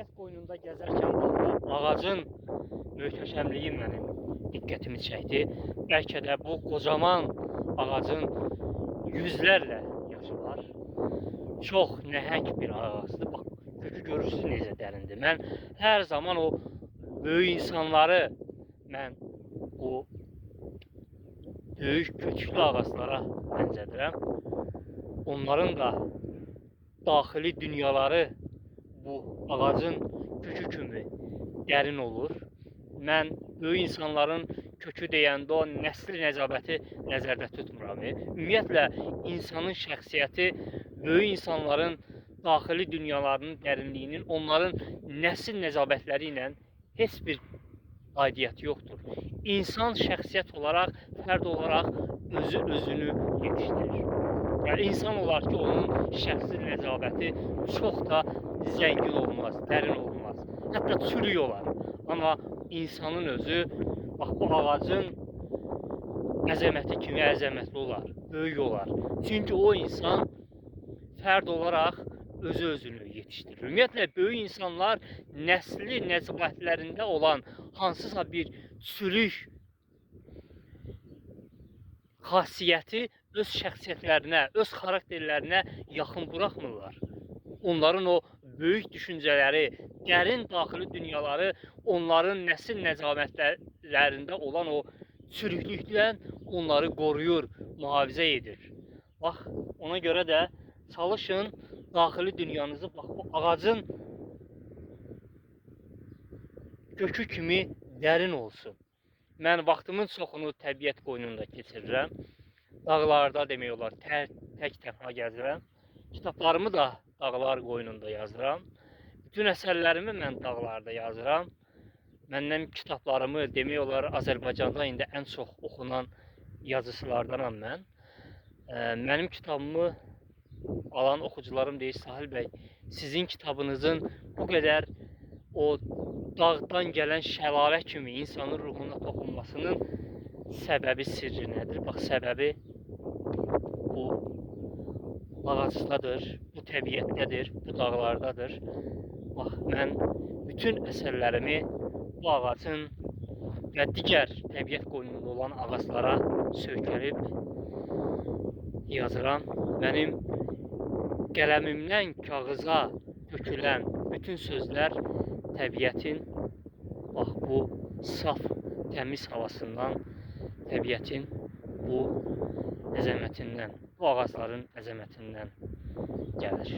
təbiət qoynunda gəzərkən bu ağacın möhtəşəmliyi mənim diqqətimi çəkdi. Bəlkə də bu qocaman ağacın yüzlərlə yaşı var. Çox nəhəng bir ağacdır. Bax, kökü görürsünüz necə dərindir. Mən hər zaman o böyük insanları mən o böyük köklü ağaclara bənzədirəm. Onların da daxili dünyaları bu ağacın kökü kimi dərin olur. Mən böyük insanların kökü deyəndə o nəsli nəcabəti nəzərdə tutmuram. Ümumiyyətlə, insanın şəxsiyyəti böyük insanların daxili dünyalarının dərinliyinin onların nəsil nəcabətləri ilə heç bir aidiyyəti yoxdur. İnsan şəxsiyyət olaraq, fərd olaraq özünü yetişdirir. Yəni, insan olar ki, onun şəxsi nəcabəti çox da zəngin olmaz, dərin olmaz. Hətta çürük olar. Amma insanın özü, bax, bu ağacın əzəməti kimi əzəmətli olar, böyük olar. Çünki o insan fərd olaraq özünü yetişdirir. Ümumiyyətlə, böyük insanlar nəsli nəcabətlərində olan hansısa bir çürük xasiyyəti öz şəxsiyyətlərinə, öz xarakterlərinə yaxın buraxmırlar. Onların o böyük düşüncələri, dərin daxili dünyaları onların nəsil nəcabətlərində olan o çürüklükdən onları qoruyur, mühafizə edir. Bax, ona görə də çalışın daxili dünyanızı bax, bu ağacın kökü kimi dərin olsun. Mən vaxtımın çoxunu təbiət qoynunda keçirirəm. Dağlarda demək olar, tək tənha gəzirəm. Kitablarımı da dağlar qoynunda yazıram. Bütün əsərlərimi mən dağlarda yazıram. Məndən kitablarımı demək olar, Azərbaycanda indi ən çox oxunan yazıçılardanam mən. Mənim kitabımı alan oxucularım deyir, Sahil bəy, sizin kitabınızın bu qədər o dağdan gələn şəlalə kimi insanın ruhuna toxunmasının səbəbi sirri nədir? Bax, səbəbi bu ağacdadır, bu təbiətdədir, bu dağlardadır. Bax, mən bütün əsərlərimi bu ağacın və digər təbiət qoynunda olan ağaclara söykənib yazıram. Mənim qələmimdən kağıza tökülən bütün sözlər təbiətin, bax, bu saf, təmiz havasından, təbiətin bu əzəmətindən, bu ağacların əzəmətindən gəlir.